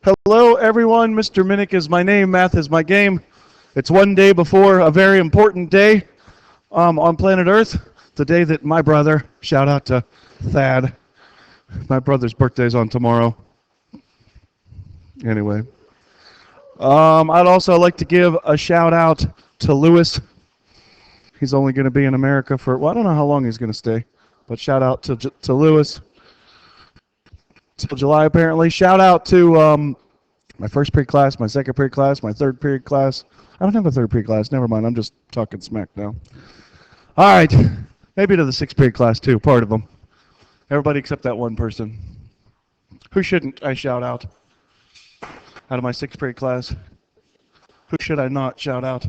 Hello, everyone. Mr. Minnick is my name. Math is my game. It's one day before a very important day on planet Earth. The day that my brother, shout out to Thad, my brother's birthday is on tomorrow. Anyway, I'd also like to give a shout out to Lewis. He's only going to be in America for, well, I don't know how long he's going to stay, but shout out to Lewis till July apparently. Shout out to my first period class, my second period class, my third period class. I don't have a third period class. Never mind. I'm just talking smack now. All right. Maybe to the sixth period class too, part of them. Everybody except that one person. Who shouldn't I shout out of my sixth period class? Who should I not shout out?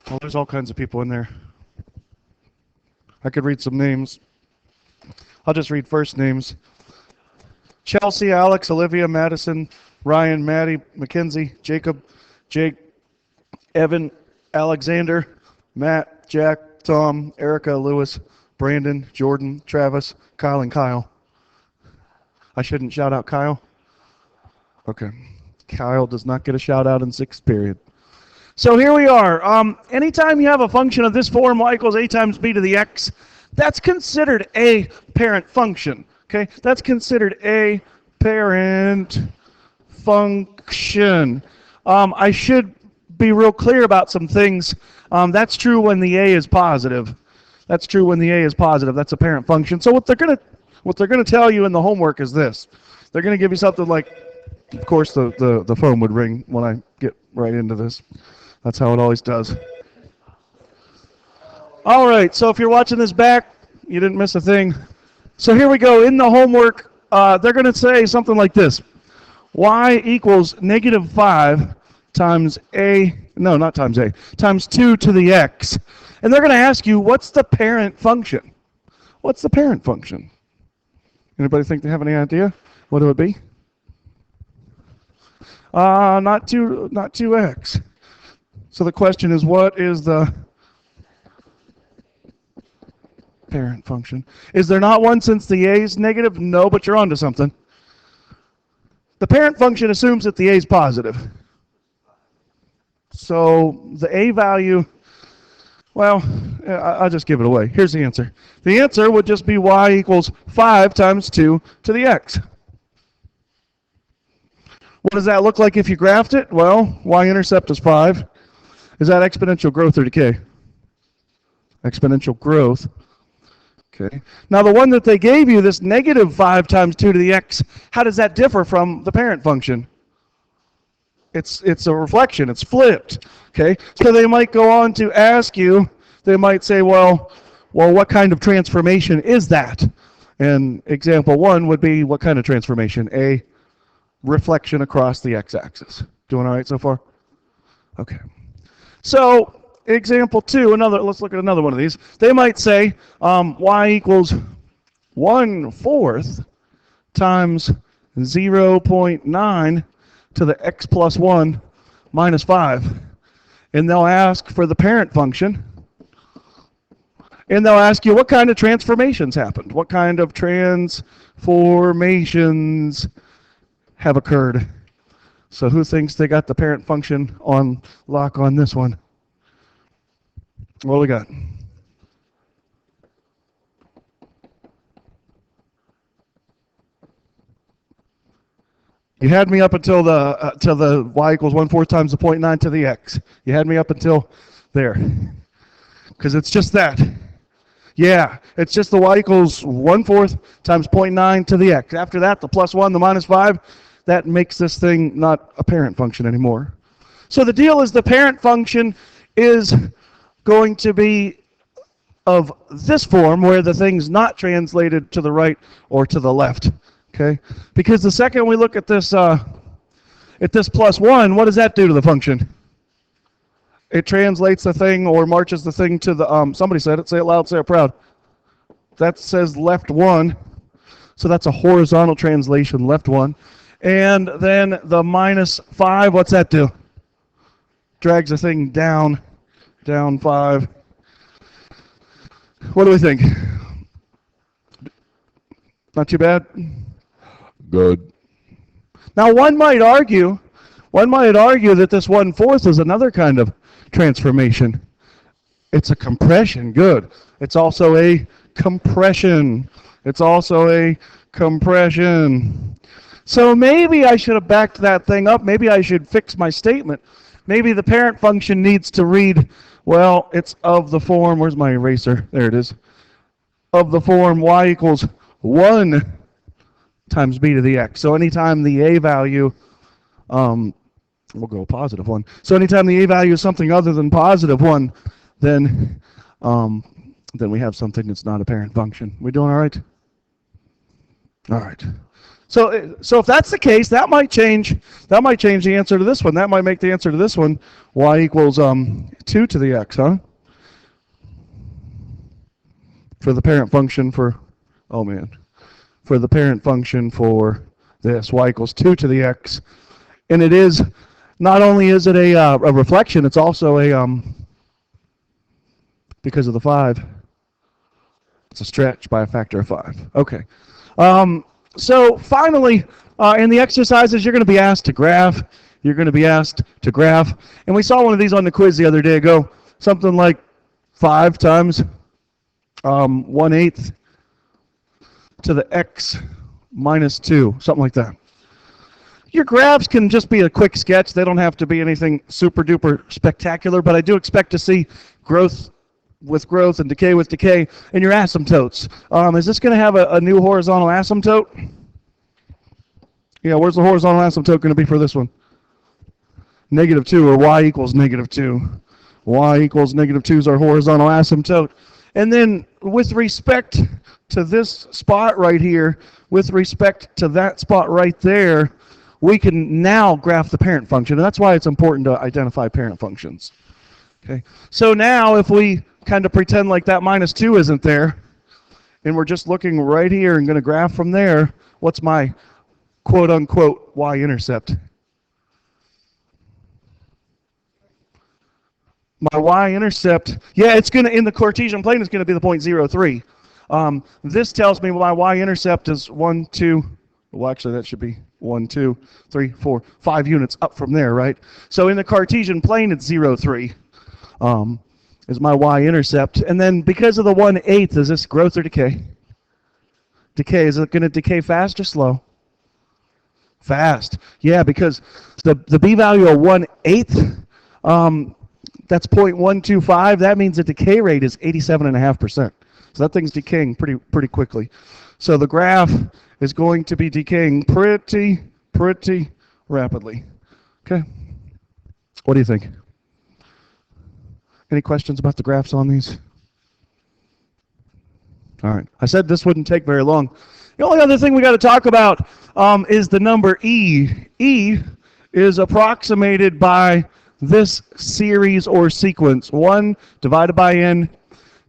Well, there's all kinds of people in there. I could read some names. I'll just read first names. Chelsea, Alex, Olivia, Madison, Ryan, Maddie, Mackenzie, Jacob, Jake, Evan, Alexander, Matt, Jack, Tom, Erica, Lewis, Brandon, Jordan, Travis, Kyle, and Kyle. I shouldn't shout out Kyle? Okay. Kyle does not get a shout out in sixth period. So here we are. Anytime you have a function of this form, y equals a times b to the x, that's considered a parent function. Okay, that's considered a parent function. I should be real clear about some things. That's true when the a is positive. That's true when the a is positive. That's a parent function. So what they're gonna tell you in the homework is this. They're gonna give you something like, of course, the phone would ring when I get right into this. That's how it always does. All right. So if you're watching this back, you didn't miss a thing. So here we go. In the homework, they're going to say something like this. Y equals negative 5 times a, no, not times a, times 2 to the x. And they're going to ask you, what's the parent function? What's the parent function? Anybody think they have any idea what it would be? Not 2x. So the question is, what is the parent function? Is there not one since the a is negative? No, but you're onto something. The parent function assumes that the a is positive. So the a value, well, I'll just give it away. Here's the answer. The answer would just be y equals 5 times 2 to the x. What does that look like if you graphed it? Well, y-intercept is 5. Is that exponential growth or decay? Exponential growth. Okay. Now the one that they gave you, this negative 5 times 2 to the x, how does that differ from the parent function? It's a reflection. It's flipped. Okay. So they might go on to ask you, they might say, well, what kind of transformation is that? And example 1 would be, what kind of transformation? A reflection across the x-axis. Doing all right so far? Okay. So example 2, let's look at another one of these. They might say y equals 1/4 times 0.9 to the x plus 1 minus 5. And they'll ask for the parent function. And they'll ask you what kind of transformations happened. What kind of transformations have occurred? So who thinks they got the parent function on lock on this one? What do we got? You had me up until the y equals 1/4 times the 0.9 to the x. You had me up until there. Because it's just that. Yeah, it's just the y equals 1/4 times 0.9 to the x. After that, the plus 1, the minus 5, that makes this thing not a parent function anymore. So the deal is the parent function is going to be of this form where the thing's not translated to the right or to the left. Okay? Because the second we look at this plus 1, what does that do to the function? It translates the thing or marches the thing to the, somebody said it, say it loud, say it proud. That says left 1. So that's a horizontal translation, left 1. And then the minus 5, what's that do? Drags the thing down 5. What do we think? Not too bad? Good. Now one might argue that this 1/4 is another kind of transformation. It's a compression, good. It's also a compression. It's also a compression. So maybe I should have backed that thing up. Maybe I should fix my statement. Maybe the parent function needs to read, well, it's of the form, where's my eraser? There it is. Of the form y equals 1 times b to the x. So anytime the a value, we'll go positive 1. So anytime the a value is something other than positive 1, then we have something that's not a parent function. We doing all right? All right. So if that's the case, that might change the answer to this one. That might make the answer to this one y equals 2 to the x, huh? For the parent function for, oh man, for the parent function for this, y equals 2 to the x. And it is, not only is it a reflection, it's also a, because of the 5, it's a stretch by a factor of 5. Okay. So finally, in the exercises, you're going to be asked to graph. You're going to be asked to graph. And we saw one of these on the quiz the other day ago, something like 5 times 1/8 to the x minus 2, something like that. Your graphs can just be a quick sketch. They don't have to be anything super duper spectacular, but I do expect to see growth with growth and decay with decay in your asymptotes. Is this going to have a new horizontal asymptote? Yeah, where's the horizontal asymptote going to be for this one? -2, or y equals -2. Y equals -2 is our horizontal asymptote. And then with respect to this spot right here, with respect to that spot right there, we can now graph the parent function. And that's why it's important to identify parent functions. Okay. So now if we kind of pretend like that -2 isn't there, and we're just looking right here and going to graph from there, what's my quote-unquote y-intercept? My y-intercept, yeah, it's going to, in the Cartesian plane, it's going to be the point 0.03. This tells me my y-intercept is 1, 2, well, actually, that should be 1, 2, 3, 4, 5 units up from there, right? So in the Cartesian plane, it's 0.3 is my y-intercept. And then because of the 1/8, is this growth or decay? Decay. Is it going to decay fast or slow? Fast. Yeah, because the b value of 1/8, that's 0.125. That means the decay rate is 87.5%. So that thing's decaying pretty quickly. So the graph is going to be decaying pretty rapidly. Okay. What do you think? Any questions about the graphs on these? All right. I said this wouldn't take very long. The only other thing we got to talk about is the number e. E is approximated by this series or sequence, 1 divided by n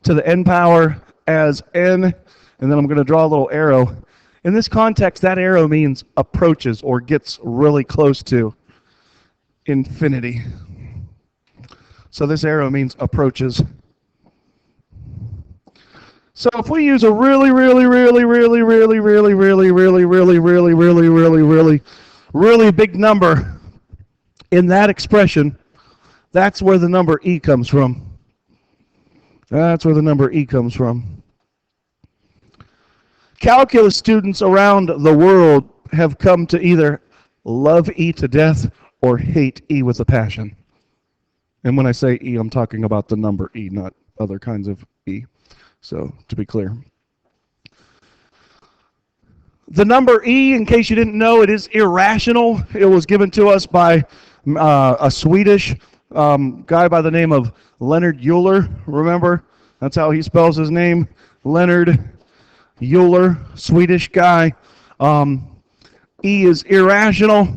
to the n power as n, and then I'm going to draw a little arrow. In this context, that arrow means approaches or gets really close to infinity. So this arrow means approaches. So if we use a really big number in that expression, that's where the number e comes from. That's where the number e comes from. Calculus students around the world have come to either love e to death or hate e with a passion. And when I say e, I'm talking about the number e, not other kinds of e. So, to be clear. The number e, in case you didn't know, it is irrational. It was given to us by a Swedish guy by the name of Leonard Euler. Remember? That's how he spells his name. Leonard Euler, Swedish guy. E is irrational.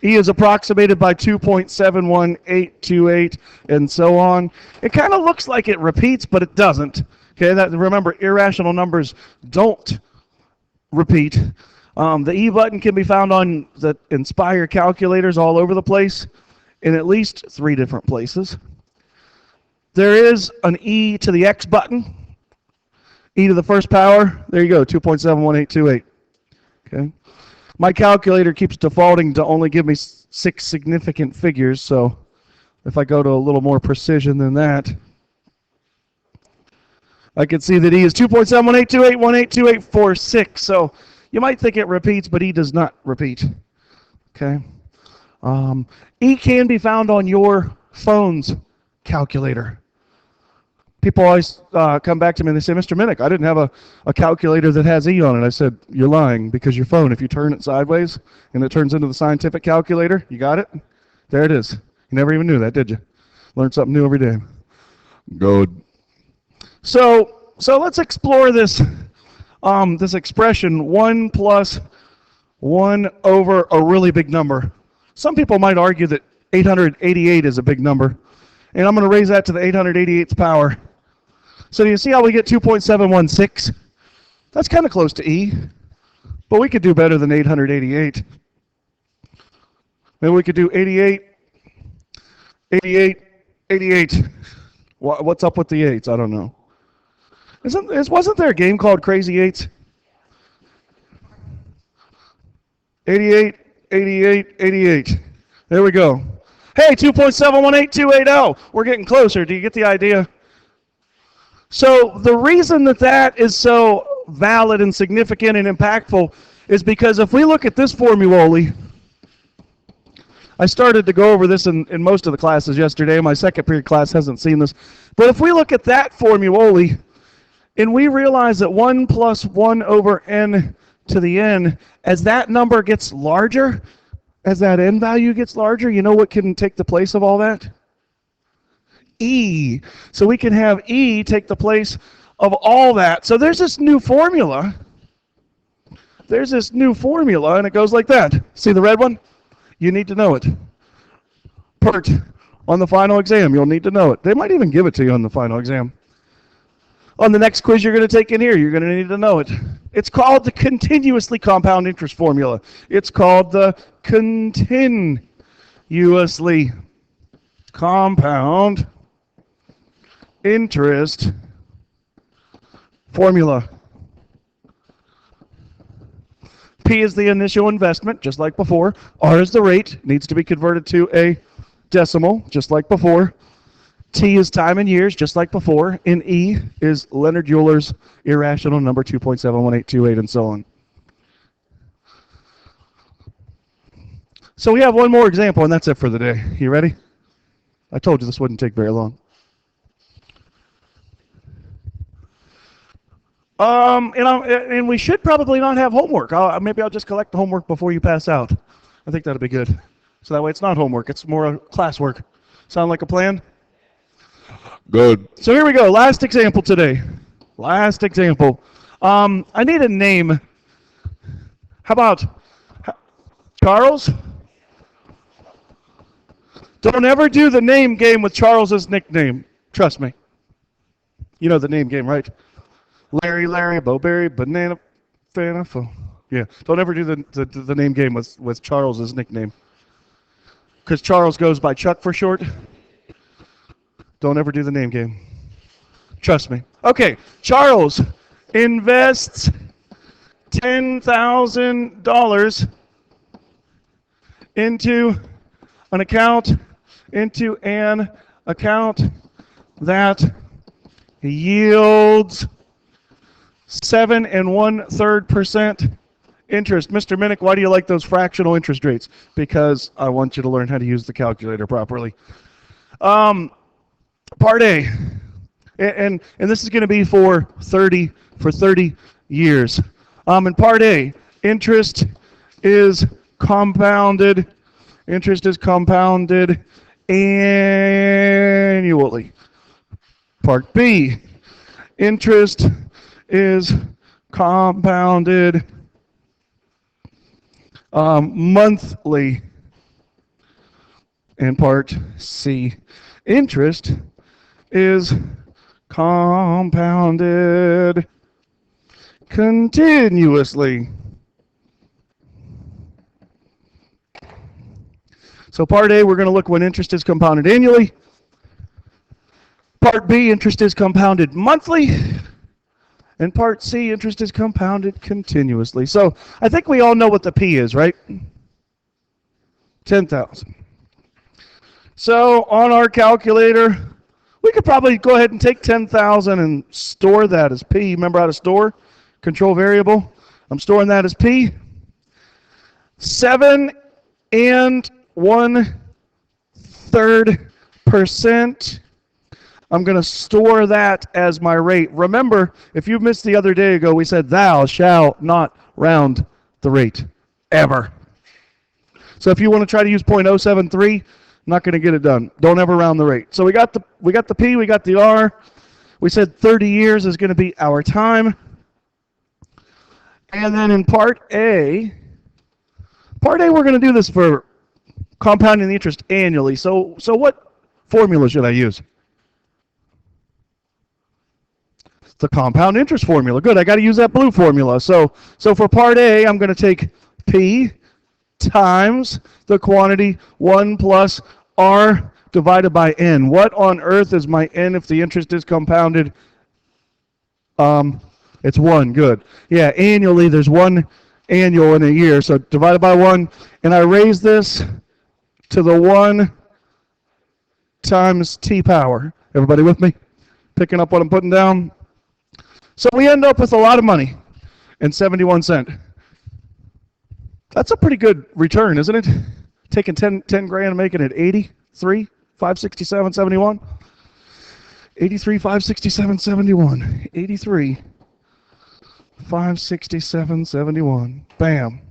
E is approximated by 2.71828 and so on. It kind of looks like it repeats, but it doesn't. Okay, remember, irrational numbers don't repeat. The E button can be found on the Inspire calculators all over the place in at least 3 different places. There is an E to the X button. E to the first power, there you go, 2.71828. Okay. My calculator keeps defaulting to only give me 6 significant figures, so if I go to a little more precision than that, I can see that E is 2.71828182846. So you might think it repeats, but E does not repeat. Okay. E can be found on your phone's calculator. People always come back to me and they say, Mr. Minnick, I didn't have a calculator that has E on it. I said, you're lying, because your phone, if you turn it sideways and it turns into the scientific calculator, you got it? There it is. You never even knew that, did you? Learn something new every day. Good. So let's explore this this expression, 1 plus 1 over a really big number. Some people might argue that 888 is a big number, and I'm going to raise that to the 888th power. So do you see how we get 2.716? That's kind of close to E, but we could do better than 888. Maybe we could do 88, 88, 88. What's up with the 8s? I don't know. Wasn't there a game called Crazy Eights? 88, 88, 88. There we go. Hey, 2.718280. We're getting closer. Do you get the idea? So the reason that is so valid and significant and impactful is because if we look at this formulae, I started to go over this in most of the classes yesterday. My second period class hasn't seen this. But if we look at that formulae, and we realize that 1 plus 1 over n to the n, as that number gets larger, as that n value gets larger, you know what can take the place of all that? E. So we can have E take the place of all that. So there's this new formula. There's this new formula, and it goes like that. See the red one? You need to know it. PERT. On the final exam, you'll need to know it. They might even give it to you on the final exam. On the next quiz you're going to take in here, you're going to need to know it. It's called the continuously compound interest formula. It's called the continuously compound interest formula. P is the initial investment, just like before. R is the rate, needs to be converted to a decimal, just like before. T is time in years, just like before. And E is Leonard Euler's irrational number, 2.71828, and so on. So we have one more example, and that's it for the day. You ready? I told you this wouldn't take very long. And we should probably not have homework. Maybe I'll just collect the homework before you pass out. I think that'll be good. So that way it's not homework, it's more classwork. Sound like a plan? Good. So here we go. Last example today. Last example. I need a name. How about Charles? Don't ever do the name game with Charles's nickname. Trust me. You know the name game, right? Larry, Bowberry, Banana, Fanafo. Yeah. Don't ever do the name game with Charles's nickname. Because Charles goes by Chuck for short. Don't ever do the name game. Trust me. Okay, Charles invests $10,000 into an account that yields 7 1/3% interest. Mr. Minnick, why do you like those fractional interest rates? Because I want you to learn how to use the calculator properly. Part A, and this is going to be for 30 years. In Part A, interest is compounded. Interest is compounded annually. Part B, interest is compounded monthly. And Part C, interest is compounded continuously. So Part A, we're going to look when interest is compounded annually. Part B, interest is compounded monthly. In part C, interest is compounded continuously. So I think we all know what the P is, right? 10,000. So on our calculator, we could probably go ahead and take 10,000 and store that as P. Remember how to store? Control variable. I'm storing that as P. 7 and 1/3%. I'm going to store that as my rate. Remember, if you missed the other day ago, we said thou shalt not round the rate, ever. So if you want to try to use .073, not going to get it done. Don't ever round the rate. So we got the P, we got the R. We said 30 years is going to be our time. And then in part A, we're going to do this for compounding the interest annually. So what formula should I use? The compound interest formula. Good, I got to use that blue formula. So for part A, I'm going to take P times the quantity 1 plus R divided by N. What on earth is my N if the interest is compounded? It's 1, good. Yeah, annually there's 1 annual in a year, so divided by 1, and I raise this to the 1 times T power. Everybody with me? Picking up what I'm putting down? So we end up with a lot of money and 71 cents. That's a pretty good return, isn't it? Taking 10 grand and making it 83, 567, 71. 83, 567, 71. 83, 567, 71. Bam.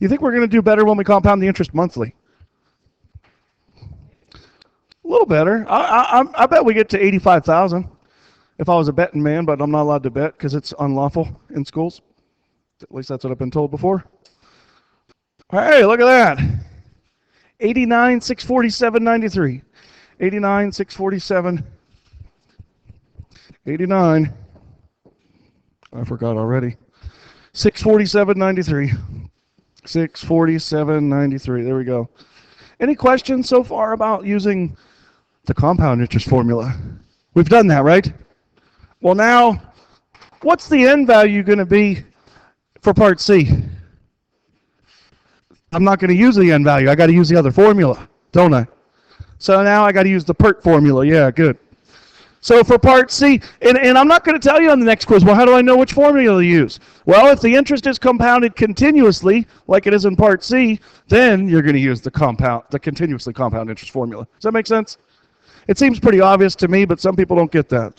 You think we're going to do better when we compound the interest monthly? A little better. I bet we get to 85,000 if I was a betting man, but I'm not allowed to bet because it's unlawful in schools. At least that's what I've been told before. Hey, look at that. 89, 647, 93. 89, 647, 89. I forgot already. 647, 93. 647, 93. There we go. Any questions so far about using the compound interest formula? We've done that, right? Well, now, what's the end value going to be for part C? I'm not going to use the end value. I got to use the other formula, don't I? So now I got to use the PERT formula. Yeah, good. So for part C, and I'm not going to tell you on the next quiz, well, how do I know which formula to use? Well, if the interest is compounded continuously, like it is in part C, then you're going to use the continuously compound interest formula. Does that make sense? It seems pretty obvious to me, but some people don't get that.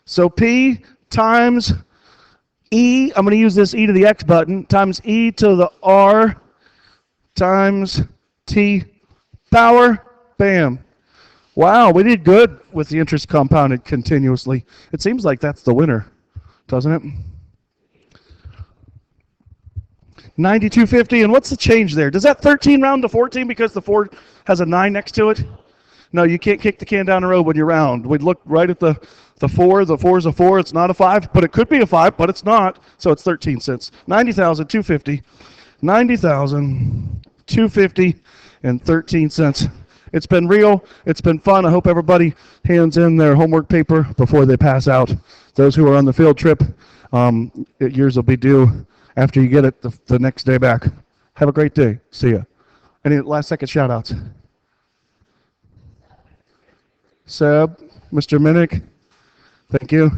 So P times E, I'm going to use this E to the X button, times E to the R times T power, bam. Wow, we did good with the interest compounded continuously. It seems like that's the winner, doesn't it? 92.50, and what's the change there? Does that 13 round to 14 because the 4 has a 9 next to it? No, you can't kick the can down the road when you're round. We'd look right at the 4. The 4 is a 4. It's not a 5, but it could be a 5, but it's not. So it's 13 cents. 90,250. 90,250 and 13 cents. It's been real. It's been fun. I hope everybody hands in their homework paper before they pass out. Those who are on the field trip, yours will be due after you get it the next day back. Have a great day. See ya. Any last second shout outs? Seb, Mr. Minnick, thank you.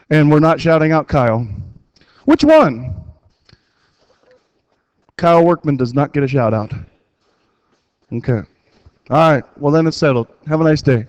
And we're not shouting out Kyle. Which one? Kyle Workman does not get a shout out. Okay. All right. Well, then it's settled. Have a nice day.